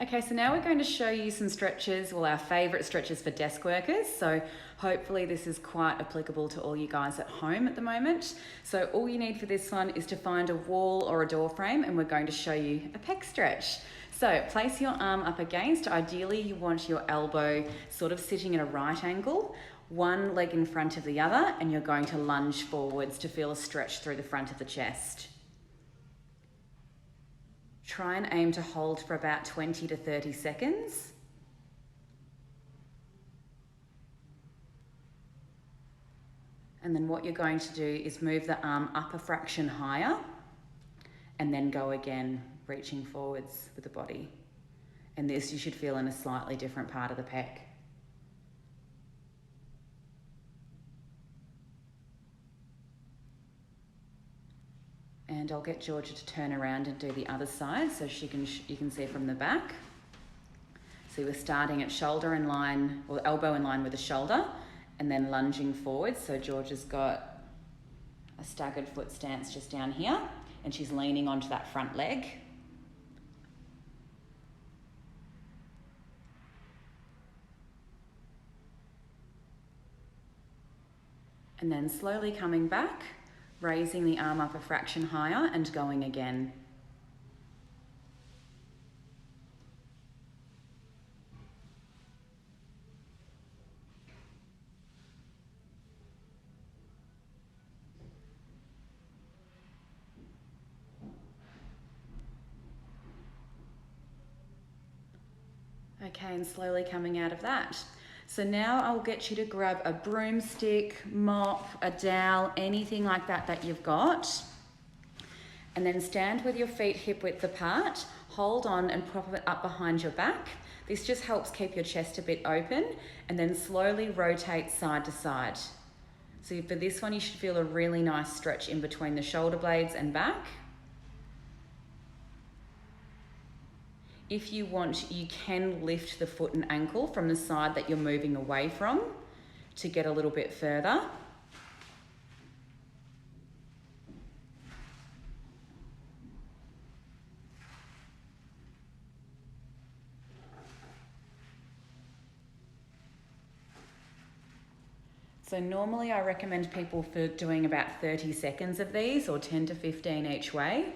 Okay, so now we're going to show you some stretches, well, our favourite stretches for desk workers. So hopefully this is quite applicable to all you guys at home at the moment. So all you need for this one is to find a wall or a door frame, and we're going to show you a pec stretch. So place your arm up against, ideally you want your elbow sort of sitting at a right angle, one leg in front of the other, and you're going to lunge forwards to feel a stretch through the front of the chest. Try and aim to hold for about 20 to 30 seconds. And then what you're going to do is move the arm up a fraction higher and then go again, reaching forwards with the body. And this you should feel in a slightly different part of the pec. And I'll get Georgia to turn around and do the other side so you can see from the back. So we're starting at shoulder in line, or elbow in line with the shoulder, and then lunging forward. So Georgia's got a staggered foot stance just down here, and she's leaning onto that front leg. And then slowly coming back, raising the arm up a fraction higher and going again. Okay, and slowly coming out of that. So now I'll get you to grab a broomstick, mop, a dowel, anything like that that you've got. And then stand with your feet hip width apart, hold on and prop it up behind your back. This just helps keep your chest a bit open, and then slowly rotate side to side. So for this one, you should feel a really nice stretch in between the shoulder blades and back. If you want, you can lift the foot and ankle from the side that you're moving away from to get a little bit further. So normally I recommend people for doing about 30 seconds of these, or 10 to 15 each way.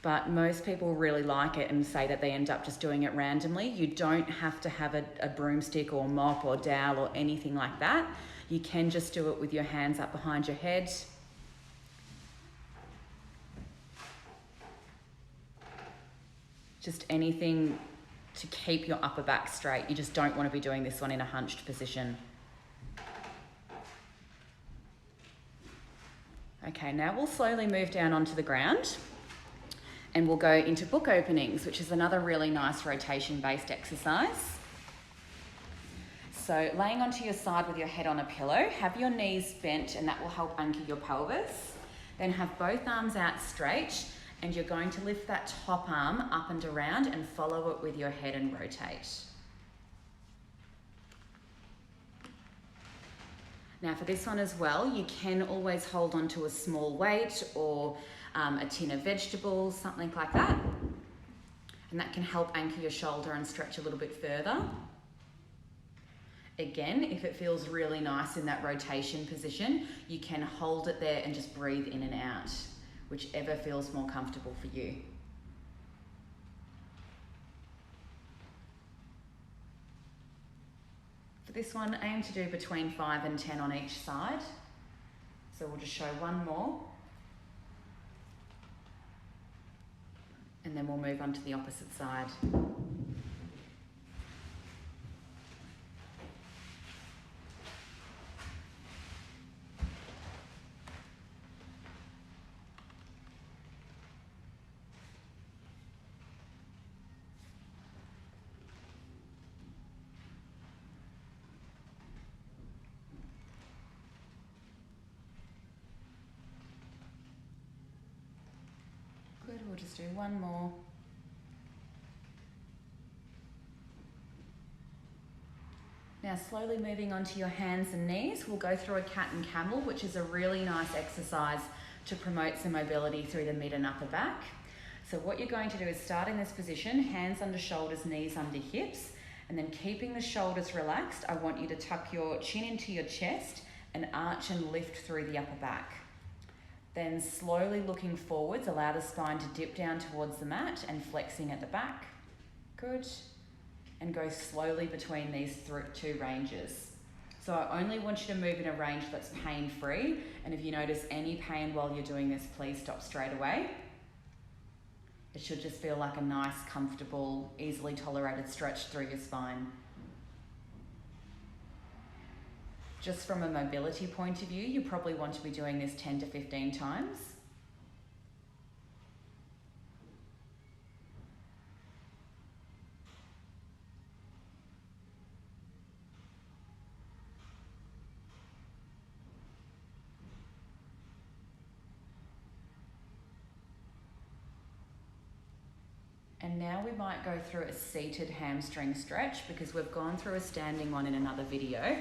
But most people really like it and say that they end up just doing it randomly. You don't have to have a broomstick or mop or dowel or anything like that. You can just do it with your hands up behind your head. Just anything to keep your upper back straight. You just don't want to be doing this one in a hunched position. Okay, now we'll slowly move down onto the ground. And we'll go into book openings, which is another really nice rotation-based exercise. So laying onto your side with your head on a pillow, have your knees bent, and that will help anchor your pelvis. Then have both arms out straight, and you're going to lift that top arm up and around and follow it with your head and rotate. Now for this one as well, you can always hold on to a small weight or a tin of vegetables, something like that. And that can help anchor your shoulder and stretch a little bit further. Again, if it feels really nice in that rotation position, you can hold it there and just breathe in and out, whichever feels more comfortable for you. For this one, aim to do between 5 and 10 on each side. So we'll just show one more. And then we'll move on to the opposite side. Good, we'll just do one more. Now slowly moving onto your hands and knees, we'll go through a cat and camel, which is a really nice exercise to promote some mobility through the mid and upper back. So what you're going to do is start in this position, hands under shoulders, knees under hips, and then keeping the shoulders relaxed, I want you to tuck your chin into your chest and arch and lift through the upper back. Then slowly looking forwards, allow the spine to dip down towards the mat and flexing at the back. Good. And go slowly between these two ranges. So I only want you to move in a range that's pain-free, and if you notice any pain while you're doing this, please stop straight away. It should just feel like a nice, comfortable, easily tolerated stretch through your spine. Just from a mobility point of view, you probably want to be doing this 10 to 15 times. And now we might go through a seated hamstring stretch because we've gone through a standing one in another video.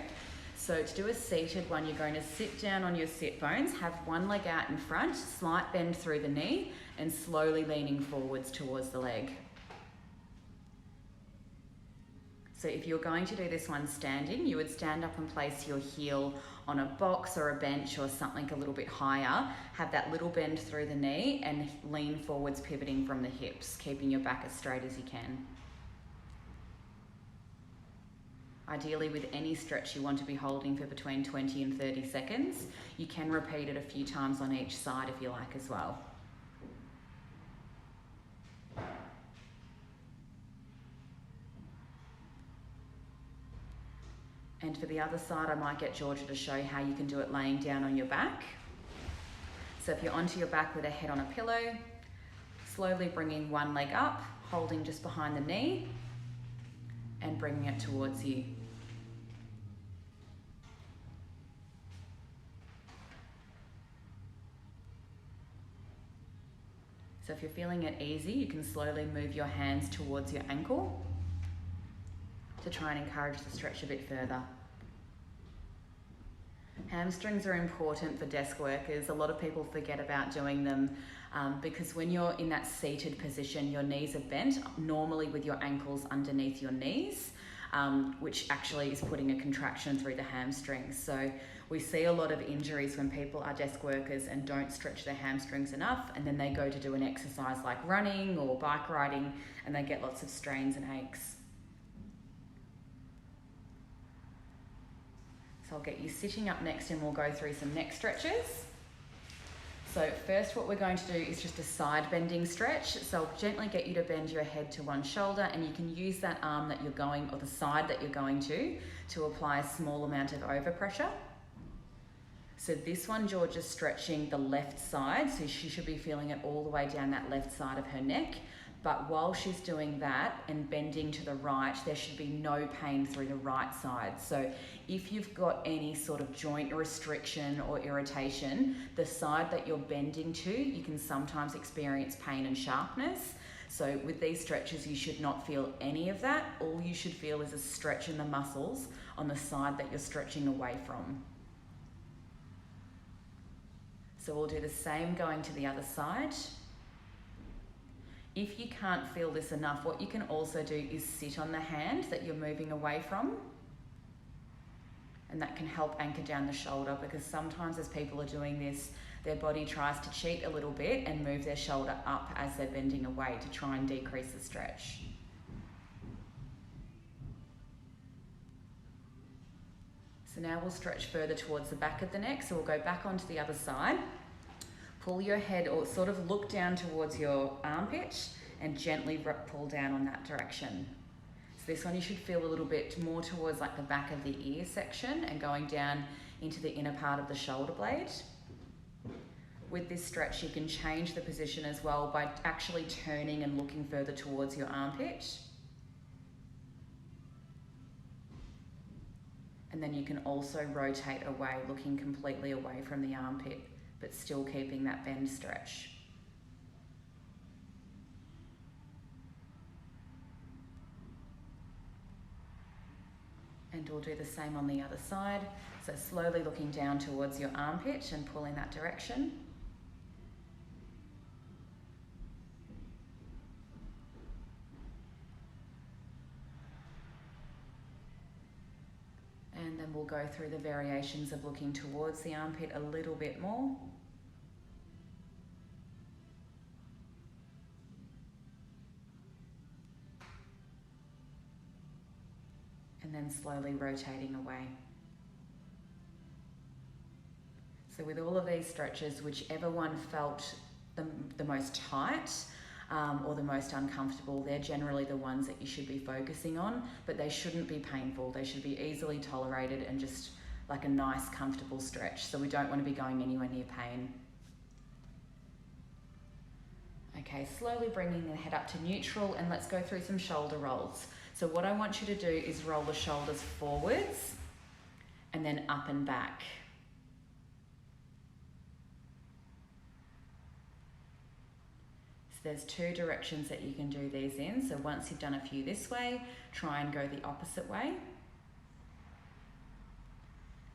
So to do a seated one, you're going to sit down on your sit bones, have one leg out in front, slight bend through the knee, and slowly leaning forwards towards the leg. So if you're going to do this one standing, you would stand up and place your heel on a box or a bench or something a little bit higher, have that little bend through the knee and lean forwards, pivoting from the hips, keeping your back as straight as you can. Ideally, with any stretch, you want to be holding for between 20 and 30 seconds. You can repeat it a few times on each side if you like as well. And for the other side, I might get Georgia to show how you can do it laying down on your back. So if you're onto your back with a head on a pillow, slowly bringing one leg up, holding just behind the knee, and bringing it towards you. So if you're feeling it easy, you can slowly move your hands towards your ankle to try and encourage the stretch a bit further. Hamstrings are important for desk workers. A lot of people forget about doing them because when you're in that seated position, your knees are bent, normally with your ankles underneath your knees, which actually is putting a contraction through the hamstrings. So we see a lot of injuries when people are desk workers and don't stretch their hamstrings enough, and then they go to do an exercise like running or bike riding and they get lots of strains and aches. So I'll get you sitting up next and we'll go through some neck stretches. So first what we're going to do is just a side bending stretch. So I'll gently get you to bend your head to one shoulder, and you can use that arm that you're going, or the side that you're going to apply a small amount of overpressure. So this one, Georgia's stretching the left side, so she should be feeling it all the way down that left side of her neck. But while she's doing that and bending to the right, there should be no pain through the right side. So if you've got any sort of joint restriction or irritation, the side that you're bending to, you can sometimes experience pain and sharpness. So with these stretches, you should not feel any of that. All you should feel is a stretch in the muscles on the side that you're stretching away from. So we'll do the same going to the other side. If you can't feel this enough, what you can also do is sit on the hand that you're moving away from. And that can help anchor down the shoulder, because sometimes as people are doing this, their body tries to cheat a little bit and move their shoulder up as they're bending away to try and decrease the stretch. So now we'll stretch further towards the back of the neck. So we'll go back onto the other side. Pull your head, or sort of look down towards your armpit and gently pull down on that direction. So this one you should feel a little bit more towards like the back of the ear section and going down into the inner part of the shoulder blade. With this stretch, you can change the position as well by actually turning and looking further towards your armpit. And then you can also rotate away, looking completely away from the armpit, but still keeping that bend stretch. And we'll do the same on the other side. So slowly looking down towards your armpit and pull in that direction. And we'll go through the variations of looking towards the armpit a little bit more. And then slowly rotating away. So with all of these stretches, whichever one felt the most tight or the most uncomfortable, they're generally the ones that you should be focusing on, but they shouldn't be painful. They should be easily tolerated and just like a nice, comfortable stretch. So we don't want to be going anywhere near pain. Okay, slowly bringing the head up to neutral, and let's go through some shoulder rolls. So what I want you to do is roll the shoulders forwards and then up and back. So there's two directions that you can do these in. So once you've done a few this way, try and go the opposite way.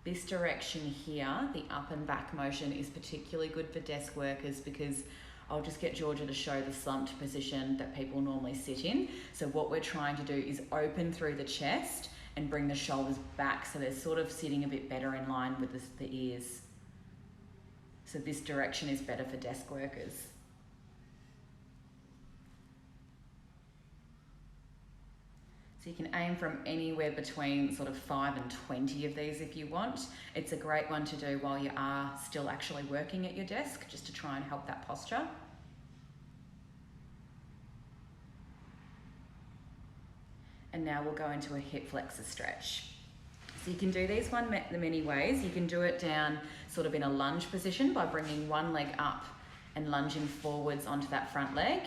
This direction here, the up and back motion, is particularly good for desk workers because I'll just get Georgia to show the slumped position that people normally sit in. So what we're trying to do is open through the chest and bring the shoulders back so they're sort of sitting a bit better in line with the ears. So this direction is better for desk workers. So you can aim from anywhere between sort of 5 and 20 of these if you want. It's a great one to do while you are still actually working at your desk, just to try and help that posture. And now we'll go into a hip flexor stretch. So you can do these many ways. You can do it down sort of in a lunge position by bringing one leg up and lunging forwards onto that front leg.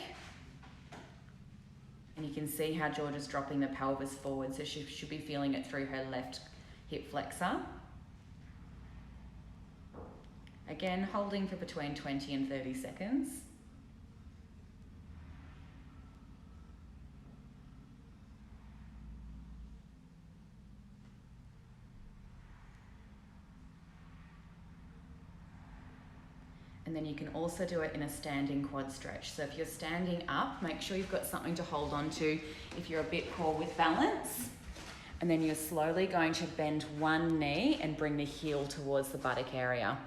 And you can see how Georgia's dropping the pelvis forward, so she should be feeling it through her left hip flexor. Again, holding for between 20 and 30 seconds. And then you can also do it in a standing quad stretch. So if you're standing up, make sure you've got something to hold on to if you're a bit poor with balance. And then you're slowly going to bend one knee and bring the heel towards the buttock area.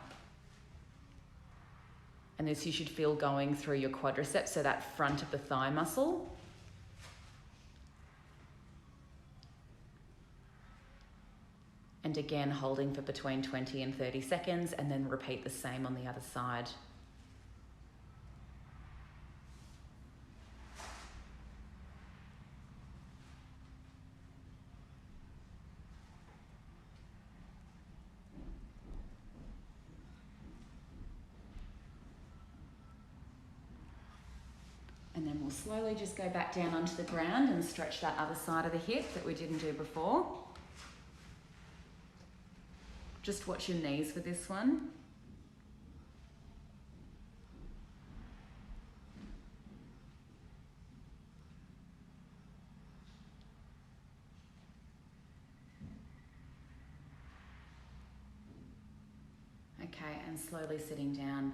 And this you should feel going through your quadriceps, so that front of the thigh muscle. And again, holding for between 20 and 30 seconds, and then repeat the same on the other side. And then we'll slowly just go back down onto the ground and stretch that other side of the hip that we didn't do before. Just watch your knees with this one. Okay, and slowly sitting down.